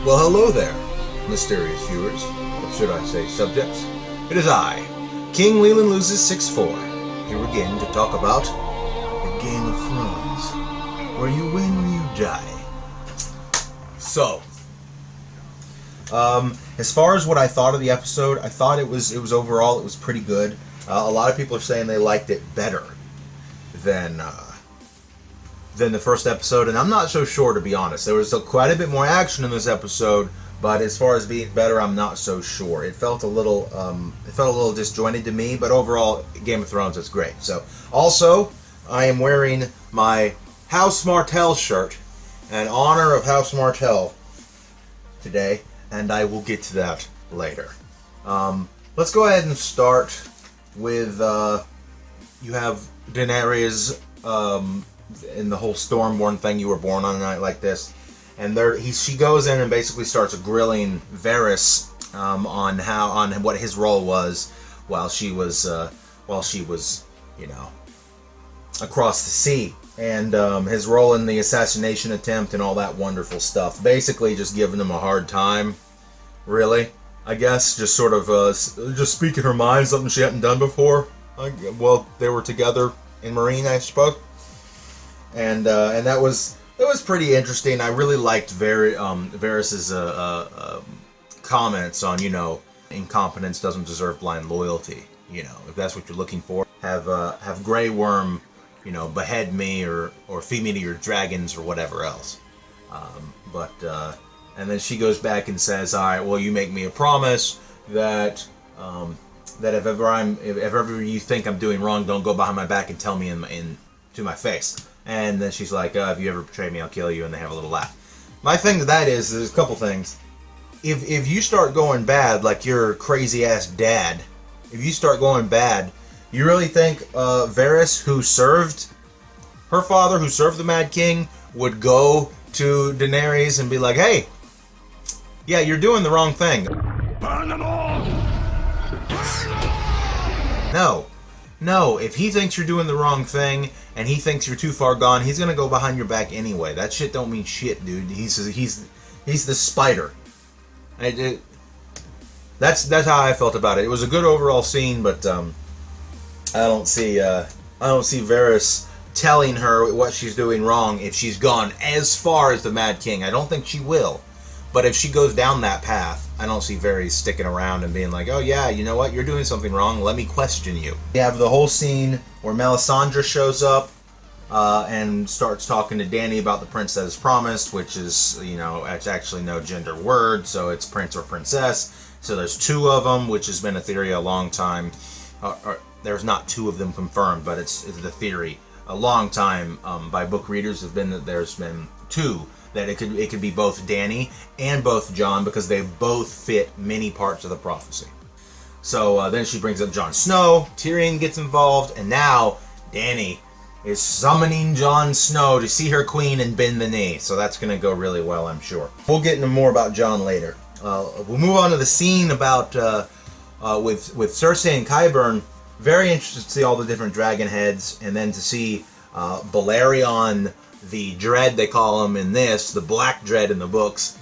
Well, hello there, mysterious viewers. Or should I say subjects? It is I, King Leland Loses 6-4, here again to talk about the Game of Thrones, where you win or you die. So, as far as what I thought of the episode, I thought it was overall, it was pretty good. A lot of people are saying they liked it better than the first episode, and I'm not so sure, to be honest. There was quite a bit more action in this episode, but as far as being better, I'm not so sure. It felt a little disjointed to me, but overall, Game of Thrones is great. So, also, I am wearing my House Martell shirt in honor of House Martell today, and I will get to that later. Let's go ahead and start with you have Daenerys. In the whole Stormborn thing, you were born on a night like this, and she goes in and basically starts grilling Aerys on what his role was while she was across the sea, and his role in the assassination attempt and all that wonderful stuff. Basically, just giving him a hard time, really. I guess just sort of just speaking her mind, something she hadn't done before. Well, they were together in Marine, I suppose. And it was pretty interesting. I really liked Varys's comments on, incompetence doesn't deserve blind loyalty. If that's what you're looking for, have Grey Worm, behead me or feed me to your dragons or whatever else. And then she goes back and says, all right, well, you make me a promise that if ever you think I'm doing wrong, don't go behind my back and tell me to my face. And then she's like, if you ever betray me, I'll kill you, and they have a little laugh. My thing to that is, there's a couple things. If you start going bad, like your crazy-ass dad, if you start going bad, you really think Varys, who served her father, who served the Mad King, would go to Daenerys and be like, hey, yeah, you're doing the wrong thing. Burn them all! No, if he thinks you're doing the wrong thing and he thinks you're too far gone, he's gonna go behind your back anyway. That shit don't mean shit, dude. He's the spider. That's how I felt about it. It was a good overall scene, but I don't see Varys telling her what she's doing wrong if she's gone as far as the Mad King. I don't think she will. But if she goes down that path, I don't see Varys sticking around and being like, oh yeah, you know what, you're doing something wrong, let me question you. We have the whole scene where Melisandre shows up and starts talking to Dany about the prince that is promised, which is, it's actually no gender word, so it's prince or princess. So there's two of them, which has been a theory a long time. There's not two of them confirmed, but it's the theory a long time by book readers have been that there's been two. That it could be both Dany and both Jon, because they both fit many parts of the prophecy. So then she brings up Jon Snow, Tyrion gets involved, and now Dany is summoning Jon Snow to see her queen and bend the knee. So that's going to go really well, I'm sure. We'll get into more about Jon later. We'll move on to the scene about with Cersei and Qyburn. Very interested to see all the different dragon heads, and then to see Balerion, the Dread they call him in this, the Black Dread in the books.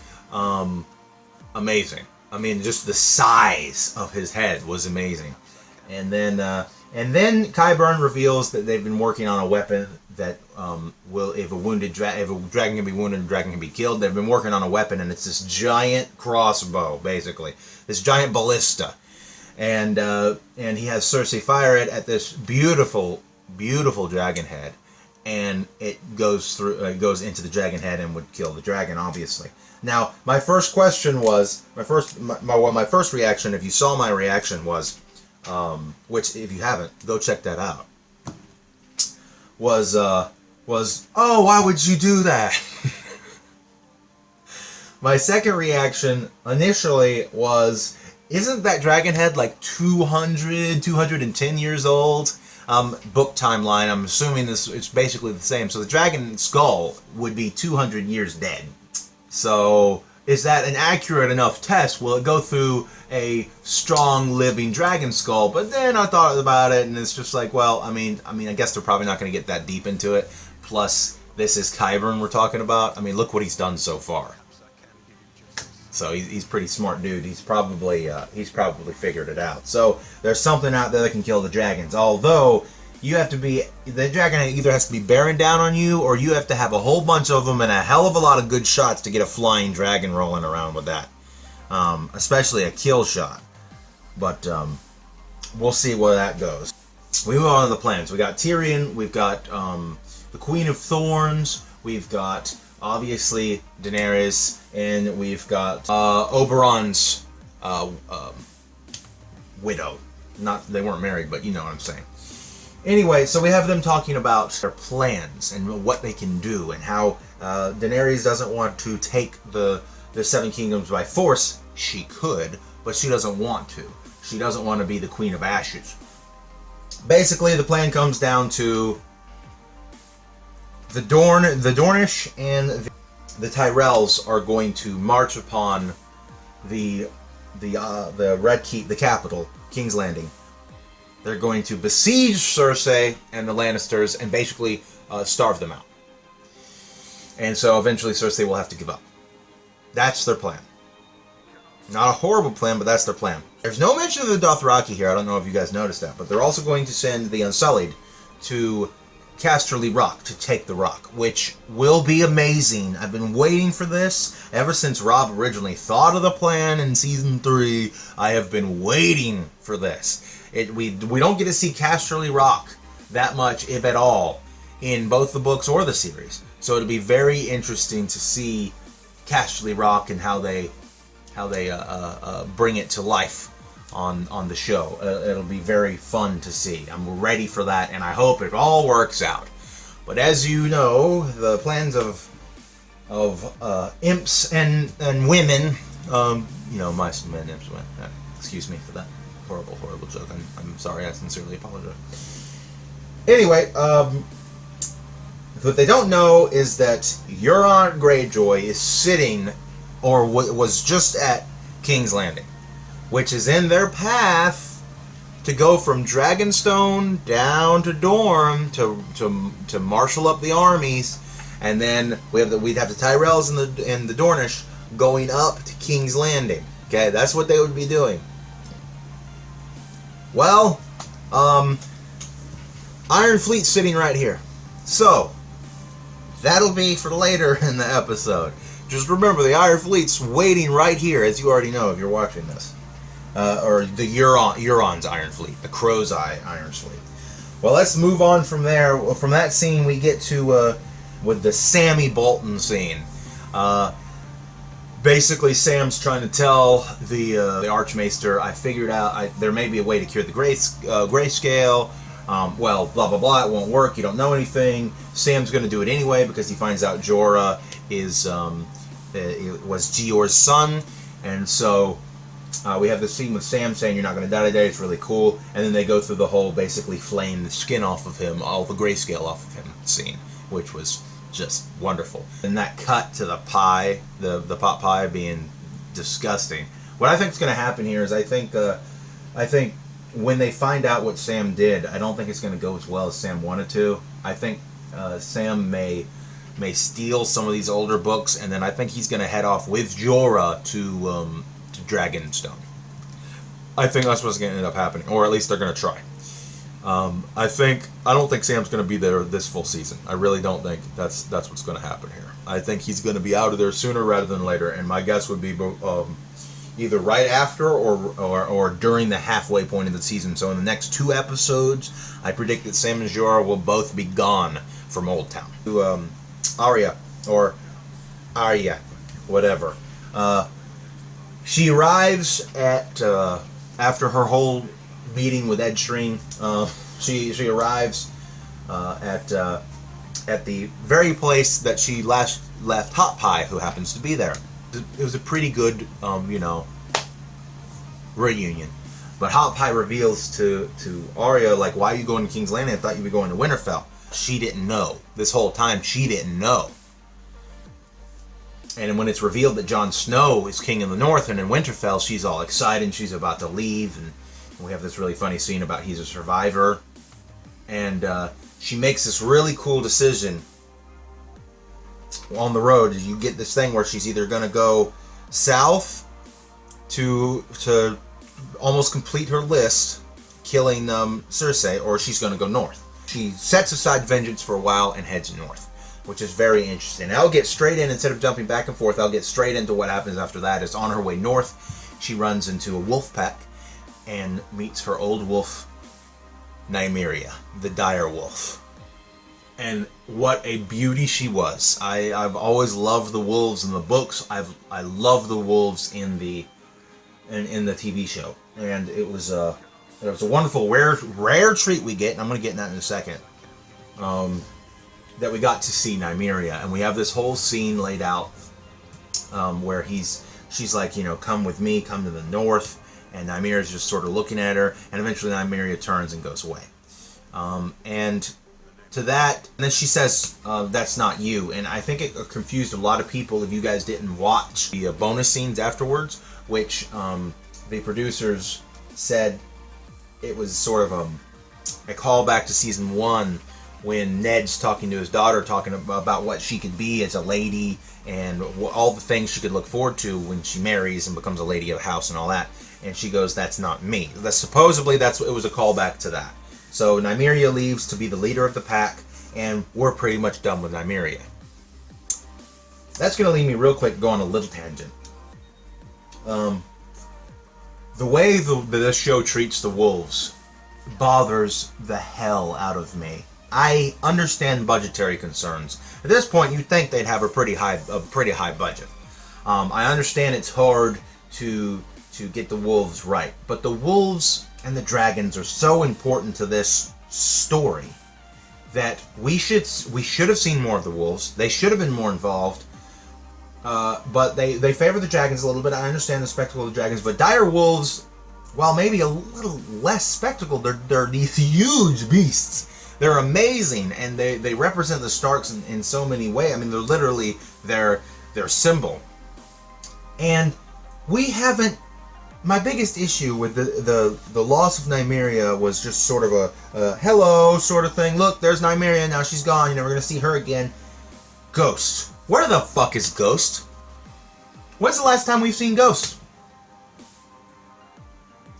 Amazing. I mean, just the size of his head was amazing. And then Qyburn reveals that they've been working on a weapon that will, if a dragon can be wounded, a dragon can be killed. They've been working on a weapon, and it's this giant crossbow, basically, this giant ballista. And he has Cersei fire it at this beautiful, beautiful dragon head. And it goes into the dragon head and would kill the dragon, obviously. Now, my first question was, my first reaction, if you saw my reaction, was, which if you haven't, go check that out, was, oh, why would you do that? My second reaction initially was, isn't that dragon head like 210 years old? Book timeline, I'm assuming it's basically the same. So the dragon skull would be 200 years dead. So is that an accurate enough test? Will it go through a strong living dragon skull? But then I thought about it, and it's just like, well, I mean, I guess they're probably not going to get that deep into it. Plus, this is Qyburn we're talking about. I mean, look what he's done so far. So he's pretty smart dude. He's probably figured it out. So there's something out there that can kill the dragons. Although the dragon either has to be bearing down on you, or you have to have a whole bunch of them and a hell of a lot of good shots to get a flying dragon rolling around with that. Especially a kill shot. But we'll see where that goes. We move on to the plans. We got Tyrion. We've got the Queen of Thorns. We've got obviously Daenerys, and we've got Oberon's widow. They weren't married, but you know what I'm saying. Anyway, so we have them talking about their plans and what they can do, and how Daenerys doesn't want to take the Seven Kingdoms by force. She could, but she doesn't want to. She doesn't want to be the Queen of Ashes. Basically, the plan comes down to the Dornish and the Tyrells are going to march upon the Red Keep, the capital, King's Landing. They're going to besiege Cersei and the Lannisters and basically starve them out. And so eventually Cersei will have to give up. That's their plan. Not a horrible plan, but that's their plan. There's no mention of the Dothraki here. I don't know if you guys noticed that, but they're also going to send the Unsullied to Casterly Rock to take the rock, which will be amazing. I've been waiting for this ever since Rob originally thought of the plan in season 3. I have been waiting for this. We don't get to see Casterly Rock that much, if at all, in both the books or the series. So it'll be very interesting to see Casterly Rock and how they bring it to life on the show. It'll be very fun to see. I'm ready for that, and I hope it all works out. But as you know, the plans of imps and women, mice and men, imps and women. Excuse me for that horrible joke. I'm sorry. I sincerely apologize. Anyway, what they don't know is that Euron Greyjoy is sitting, or was just at King's Landing, which is in their path to go from Dragonstone down to Dorne to marshal up the armies, and then we'd have the Tyrells and the Dornish going up to King's Landing. Okay, that's what they would be doing. Well, Iron Fleet's sitting right here, so that'll be for later in the episode. Just remember, the Iron Fleet's waiting right here, as you already know if you're watching this. Or the Euron's Iron Fleet, the Crow's Eye Iron Fleet. Well, let's move on from there. From that scene, we get to with the Sammy Bolton scene. Basically, Sam's trying to tell the Archmaester, I figured out there may be a way to cure the grayscale. Well, blah blah blah. It won't work. You don't know anything. Sam's going to do it anyway because he finds out Jorah was Gior's son, and so we have this scene with Sam saying you're not going to die today. It's really cool, and then they go through the whole basically flaying the skin off of him, all the grayscale off of him scene, which was just wonderful. And that cut to the pie, the pot pie being disgusting. What I think is going to happen here is I think when they find out what Sam did, I don't think it's going to go as well as Sam wanted to. I think Sam may steal some of these older books, and then I think he's going to head off with Jorah to Dragonstone. I think that's what's going to end up happening, or at least they're going to try. I don't think Sam's going to be there this full season. I really don't think that's what's going to happen here. I think he's going to be out of there sooner rather than later, and my guess would be either right after or during the halfway point of the season. So in the next 2 episodes, I predict that Sam and Jorah will both be gone from Old Town. To Arya, whatever. She arrives at after her whole meeting with Ed Sheeran. She arrives at the very place that she last left Hot Pie, who happens to be there. It was a pretty good, reunion. But Hot Pie reveals to Arya, like, why are you going to King's Landing? I thought you were going to Winterfell. She didn't know. This whole time, she didn't know. And when it's revealed that Jon Snow is king in the north and in Winterfell, she's all excited and she's about to leave. And we have this really funny scene about he's a survivor. And she makes this really cool decision on the road. You get this thing where she's either going to go south to almost complete her list, killing Cersei, or she's going to go north. She sets aside vengeance for a while and heads north, which is very interesting. And I'll get straight in, instead of jumping back and forth, I'll get straight into what happens after that. Is on her way north, she runs into a wolf pack and meets her old wolf, Nymeria, the dire wolf. And what a beauty she was. I've always loved the wolves in the books. I love the wolves in the TV show, and it was a wonderful rare treat we get, and I'm going to get in that in a second. That we got to see Nymeria, and we have this whole scene laid out where she's like, you know, come with me, come to the north, and Nymeria's just sort of looking at her, and eventually Nymeria turns and goes away. And to that, and then she says, that's not you. And I think it confused a lot of people if you guys didn't watch the bonus scenes afterwards, which the producers said it was sort of a callback to season 1 when Ned's talking to his daughter, talking about what she could be as a lady and all the things she could look forward to when she marries and becomes a lady of the house and all that. And she goes, that's not me. Supposedly it was a callback to that. So Nymeria leaves to be the leader of the pack, and we're pretty much done with Nymeria. That's going to lead me real quick to go on a little tangent. The way this show treats the wolves bothers the hell out of me. I understand budgetary concerns. At this point, you'd think they'd have a pretty high budget. I understand it's hard to get the wolves right, but the wolves and the dragons are so important to this story that we should have seen more of the wolves. They should have been more involved, but they favor the dragons a little bit. I understand the spectacle of the dragons, but dire wolves, while maybe a little less spectacle, they're these huge beasts. They're amazing, and they represent the Starks in so many ways. I mean, they're literally their symbol. And we haven't. My biggest issue with the loss of Nymeria was just sort of a hello sort of thing. Look, there's Nymeria, now she's gone, you're never going to see her again. Ghost. Where the fuck is Ghost? When's the last time we've seen Ghost?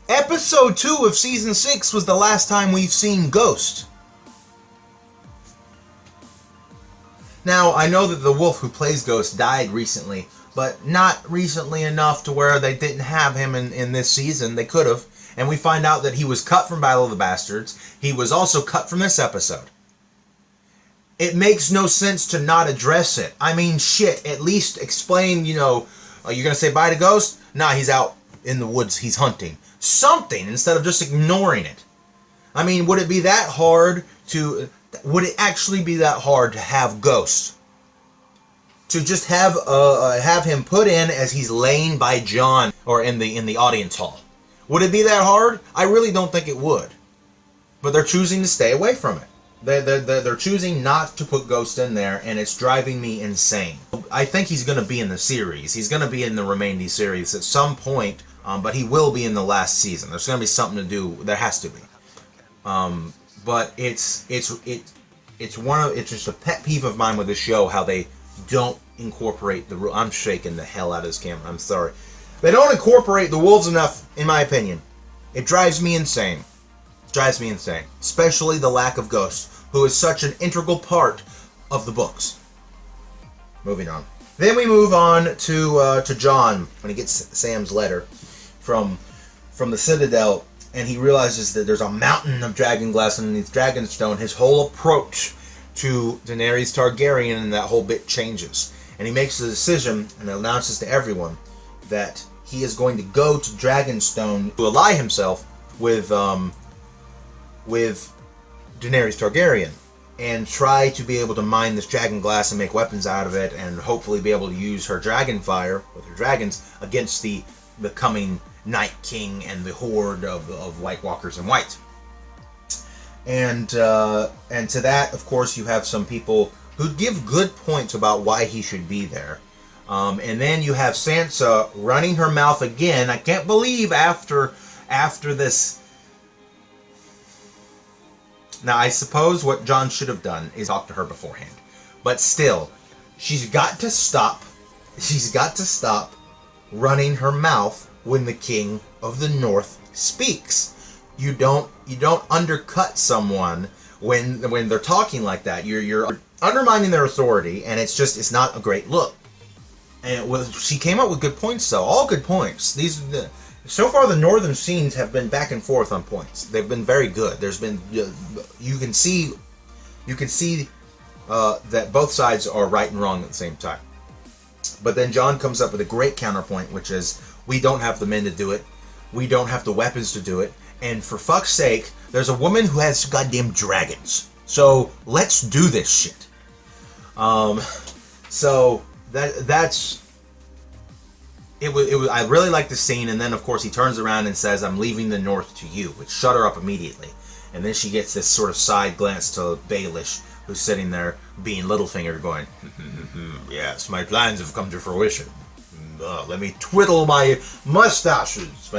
Episode 2 of Season 6 was the last time we've seen Ghost. Now, I know that the wolf who plays Ghost died recently, but not recently enough to where they didn't have him in this season. They could have. And we find out that he was cut from Battle of the Bastards. He was also cut from this episode. It makes no sense to not address it. I mean, shit, at least explain, you know, are you going to say bye to Ghost? Nah, he's out in the woods. He's hunting. Something, instead of just ignoring it. I mean, would it be that hard to... Would it actually be that hard to have Ghost? To just have him put in as he's laying by Jon or in the audience hall. Would it be that hard? I really don't think it would. But they're choosing to stay away from it. They're choosing not to put Ghost in there, and it's driving me insane. I think he's going to be in the series. He's going to be in the remaining series at some point, but he will be in the last season. There's going to be something to do. There has to be. But it's just a pet peeve of mine with the show, how they don't incorporate the... I'm shaking the hell out of this camera. I'm sorry. They don't incorporate the wolves enough, in my opinion. It drives me insane. It drives me insane. Especially the lack of Ghost, who is such an integral part of the books. Moving on. Then we move on to Jon, when he gets Sam's letter from the Citadel, and he realizes that there's a mountain of dragon glass underneath Dragonstone. His whole approach to Daenerys Targaryen and that whole bit changes. And he makes a decision and announces to everyone that he is going to go to Dragonstone to ally himself with Daenerys Targaryen and try to be able to mine this dragon glass and make weapons out of it, and hopefully be able to use her dragon fire with her dragons against the coming Night King and the horde of White Walkers in white. And to that, of course, you have some people who give good points about why he should be there. And then you have Sansa running her mouth again. I can't believe after this. Now, I suppose what Jon should have done is talk to her beforehand. But still, she's got to stop. She's got to stop running her mouth when the King of the North speaks. You don't undercut someone when they're talking like that. You're undermining their authority, and it's not a great look. And she came up with good points, though. All good points. So far, the northern scenes have been back and forth on points. They've been very good. There's been you can see that both sides are right and wrong at the same time. But then Jon comes up with a great counterpoint, which is, we don't have the men to do it. We don't have the weapons to do it. And for fuck's sake, there's a woman who has goddamn dragons. So let's do this shit. So that's it was. I really like the scene, and then of course he turns around and says, "I'm leaving the North to you," which shut her up immediately. And then she gets this sort of side glance to Baelish, who's sitting there being Littlefinger, going, "Yes, my plans have come to fruition. Let me twiddle my mustachios."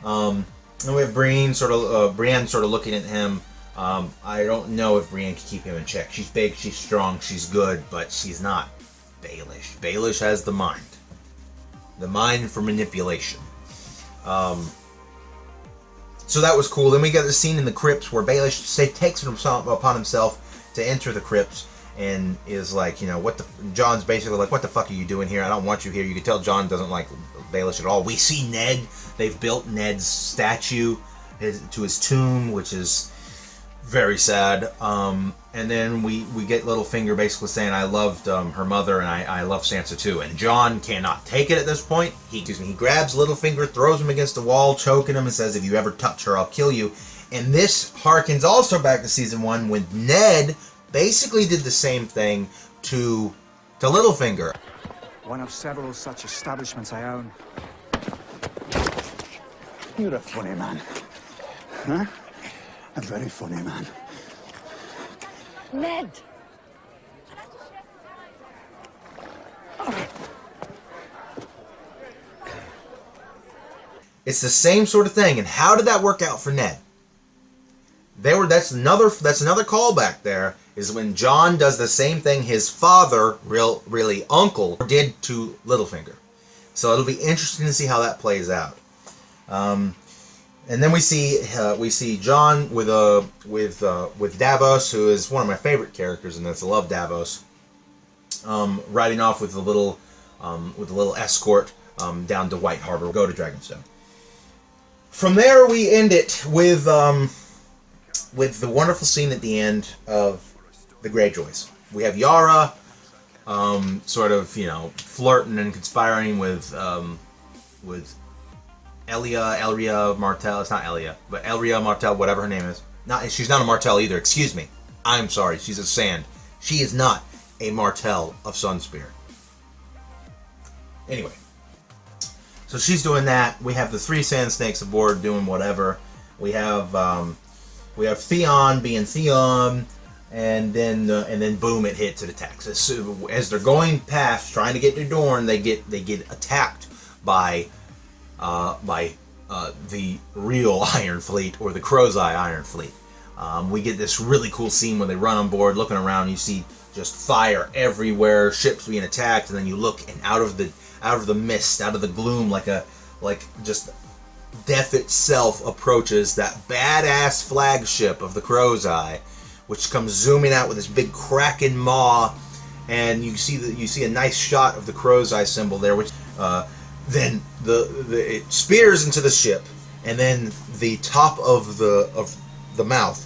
And we have Brienne sort of looking at him. I don't know if Brienne can keep him in check. She's big, she's strong, she's good, but she's not Baelish. Baelish has the mind for manipulation. So that was cool. Then we got the scene in the crypts where Baelish takes it upon himself to enter the crypts and is like, Jon's basically like, "What the fuck are you doing here? I don't want you here." You can tell Jon doesn't like Baelish at all. We see Ned. They've built Ned's statue to his tomb, which is very sad. And then we get Littlefinger basically saying, "I loved her mother, and I love Sansa too." And Jon cannot take it at this point. He grabs Littlefinger, throws him against the wall, choking him, and says, "If you ever touch her, I'll kill you." And this harkens also back to season 1 when Ned basically did the same thing to Littlefinger. One of several such establishments I own. You're a funny man. Huh? A very funny man. Ned! It's the same sort of thing. And how did that work out for Ned? That's another callback there, is when Jon does the same thing his father, really uncle, did to Littlefinger. So it'll be interesting to see how that plays out. And then we see Jon with Davos, who is one of my favorite characters in this. I love Davos. Riding off with a little escort down to White Harbor. Go to Dragonstone. From there, we end it with the wonderful scene at the end of the Greyjoys. We have Yara, sort of flirting and conspiring with Elria Martell. It's not Elia, but Elria Martell, whatever her name is. She's not a Martell either. Excuse me. I'm sorry. She's a Sand. She is not a Martell of Sunspear. Anyway, so she's doing that. We have the 3 Sand Snakes aboard doing whatever. We have Theon being Theon, and then boom, it hits. It attacks. As they're going past, trying to get to Dorne, they get attacked by the real Iron Fleet, or the Crow's Eye Iron Fleet. We get this really cool scene where they run on board, looking around, you see just fire everywhere, ships being attacked, and then you look, and out of the mist, out of the gloom, like just death itself approaches that badass flagship of the Crow's Eye, which comes zooming out with this big kraken maw, and you see a nice shot of the Crow's Eye symbol there, which then it spears into the ship, and then the top of the mouth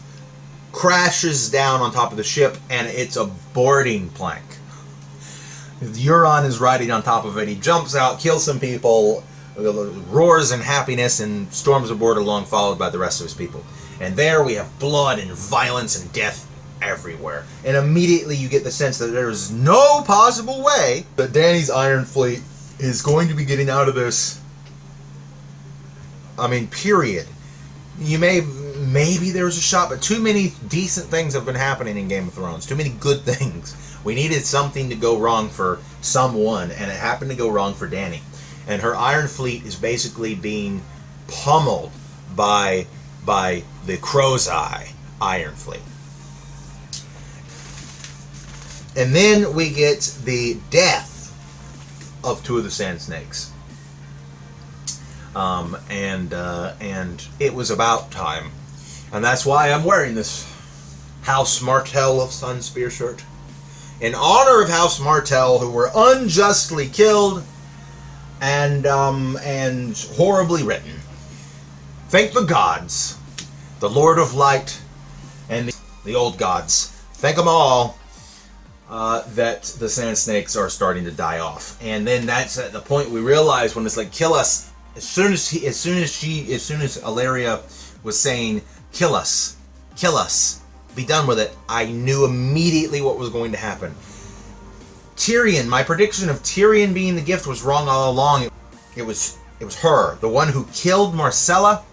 crashes down on top of the ship, and it's a boarding plank. Euron is riding on top of it. He jumps out, kills some people, roars in happiness, and storms aboard along, followed by the rest of his people. And there we have blood and violence and death everywhere. And immediately you get the sense that there is no possible way that Dany's Iron Fleet is going to be getting out of this. I mean, period. Maybe there's a shot, but too many decent things have been happening in Game of Thrones. Too many good things. We needed something to go wrong for someone, and it happened to go wrong for Dany. And her Iron Fleet is basically being pummeled by the Crow's Eye Iron Fleet. And then we get the death of two of the Sand Snakes. And it was about time. And that's why I'm wearing this House Martell of Sunspear shirt. In honor of House Martell, who were unjustly killed and horribly written. Thank the gods, the Lord of Light, and the old gods. Thank them all that the Sand Snakes are starting to die off. And then that's at the point we realize when it's like, kill us. As soon as Ilaria was saying, kill us, be done with it, I knew immediately what was going to happen. Tyrion, my prediction of Tyrion being the gift was wrong all along. It was her, the one who killed Marcella.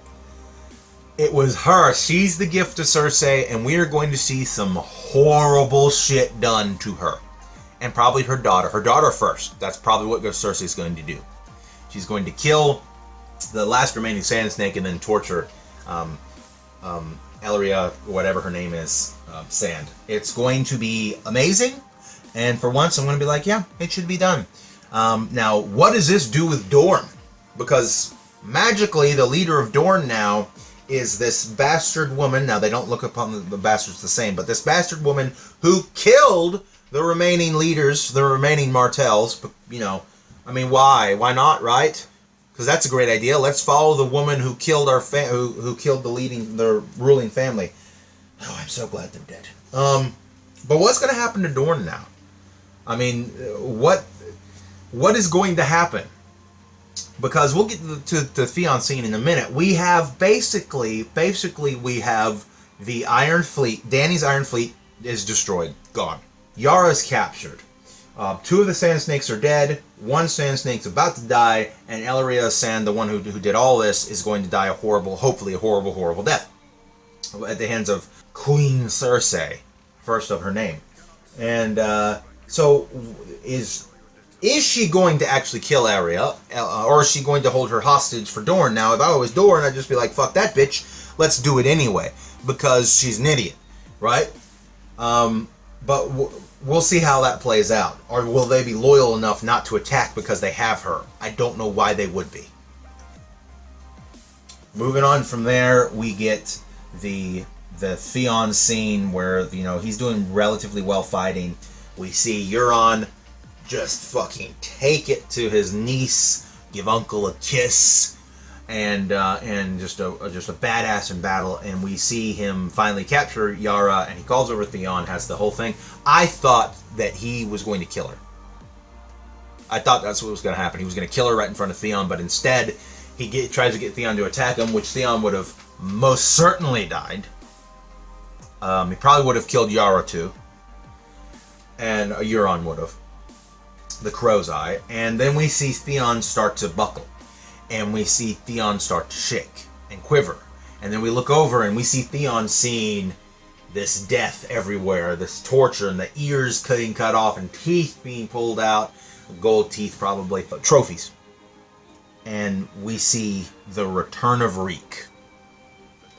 It was her. She's the gift to Cersei, and we are going to see some horrible shit done to her, and probably her daughter. Her daughter first. That's probably what Cersei's going to do. She's going to kill the last remaining Sand Snake and then torture Ellaria, whatever her name is, Sand. It's going to be amazing, and for once I'm going to be like, yeah, it should be done. Now, what does this do with Dorne? Because magically, the leader of Dorne now is this bastard woman. Now, they don't look upon the bastards the same, but this bastard woman who killed the remaining leaders, the remaining Martells. You know, I mean, why? Why not, right? Because that's a great idea. Let's follow the woman who killed our who killed the ruling family. Oh, I'm so glad they're dead. But what's going to happen to Dorne now? I mean, what is going to happen? Because we'll get to the Theon scene in a minute. We have basically we have the Iron Fleet. Dany's Iron Fleet is destroyed, gone. Yara's captured. Two of the Sand Snakes are dead. One Sand Snake's about to die, and Ellaria Sand, the one who did all this, is going to die hopefully a horrible death at the hands of Queen Cersei, first of her name. And so is she going to actually kill Arya, or is she going to hold her hostage for Dorne? Now, if I was Dorne, I'd just be like, fuck that bitch, let's do it anyway, because she's an idiot, right? But we'll see how that plays out. Or will they be loyal enough not to attack because they have her? I don't know why they would be. Moving on from there, we get the Theon scene where, you know, he's doing relatively well fighting. We see Euron just fucking take it to his niece, give Uncle a kiss, and just a badass in battle. And we see him finally capture Yara, and he calls over Theon, has the whole thing. I thought that he was going to kill her. I thought that's what was going to happen. He was going to kill her right in front of Theon, but instead he tries to get Theon to attack him, which Theon would have most certainly died. He probably would have killed Yara too, and Euron would have. The Crow's Eye. And then we see Theon start to buckle, and we see Theon start to shake and quiver, and then we look over and we see Theon seeing this death everywhere, this torture, and the ears getting cut off and teeth being pulled out, gold teeth probably, but trophies. And we see the return of Reek,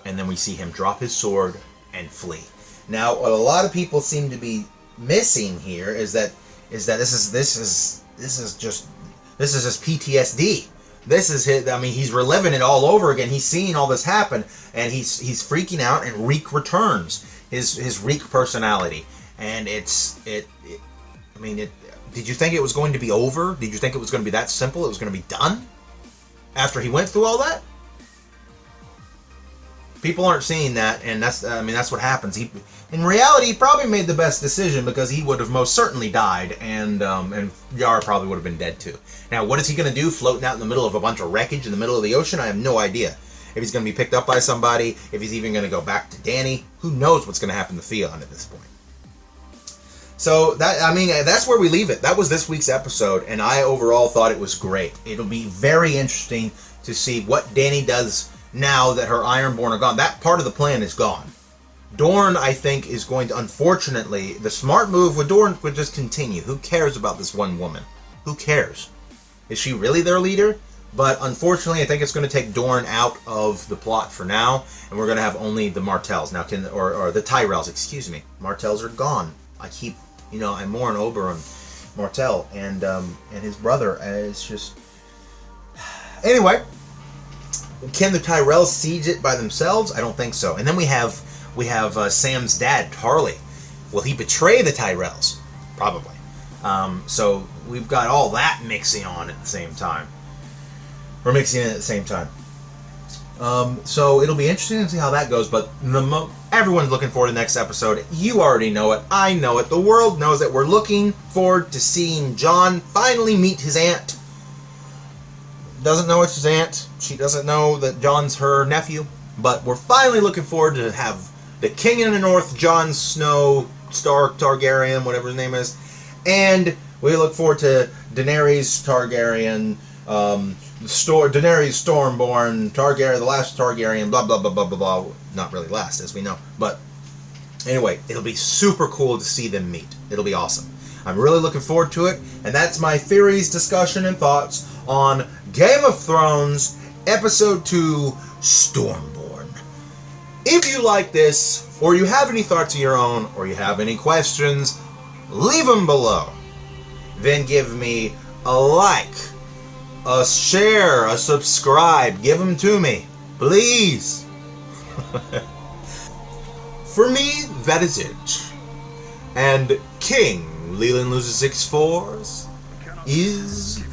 and then we see him drop his sword and flee. Now, what a lot of people seem to be missing here is that this is just PTSD. This is his. I mean, he's reliving it all over again. He's seeing all this happen, and he's freaking out. And Reek returns, his Reek personality, and I mean, did you think it was going to be over? Did you think it was going to be that simple? It was going to be done after he went through all that? People aren't seeing that, and that's what happens. In reality, he probably made the best decision, because he would have most certainly died, and Yara probably would have been dead too. Now, what is he going to do, floating out in the middle of a bunch of wreckage in the middle of the ocean? I have no idea. If he's going to be picked up by somebody, if he's even going to go back to Dany, who knows what's going to happen to Theon at this point. So, that's where we leave it. That was this week's episode, and I overall thought it was great. It'll be very interesting to see what Dany does now that her Ironborn are gone. That part of the plan is gone. Dorne, I think, is going to, unfortunately, the smart move with Dorne would just continue. Who cares about this one woman? Who cares? Is she really their leader? But unfortunately, I think it's going to take Dorne out of the plot for now, and we're going to have only the Martells now, or the Tyrells, excuse me. Martells are gone. I keep, I'm more on Oberyn Martell and his brother. It's just anyway. Can the Tyrells siege it by themselves? I don't think so. And then we have Sam's dad, Tarly. Will he betray the Tyrells? Probably. So we've got all that mixing on at the same time. We're mixing in at the same time. So it'll be interesting to see how that goes. But everyone's looking forward to the next episode. You already know it. I know it. The world knows it. We're looking forward to seeing Jon finally meet his aunt. Doesn't know it's his aunt. She doesn't know that Jon's her nephew. But we're finally looking forward to have the King in the North, Jon Snow, Targaryen, whatever his name is. And we look forward to Daenerys Targaryen, Daenerys Stormborn, Targaryen, the last Targaryen, blah, blah, blah, blah, blah, blah. Not really last, as we know. But anyway, it'll be super cool to see them meet. It'll be awesome. I'm really looking forward to it. And that's my theories, discussion, and thoughts on Game of Thrones, Episode 2, Stormborn. If you like this, or you have any thoughts of your own, or you have any questions, leave them below. Then give me a like, a share, a subscribe. Give them to me, please. For me, that is it. And King Leland loses 6 fours is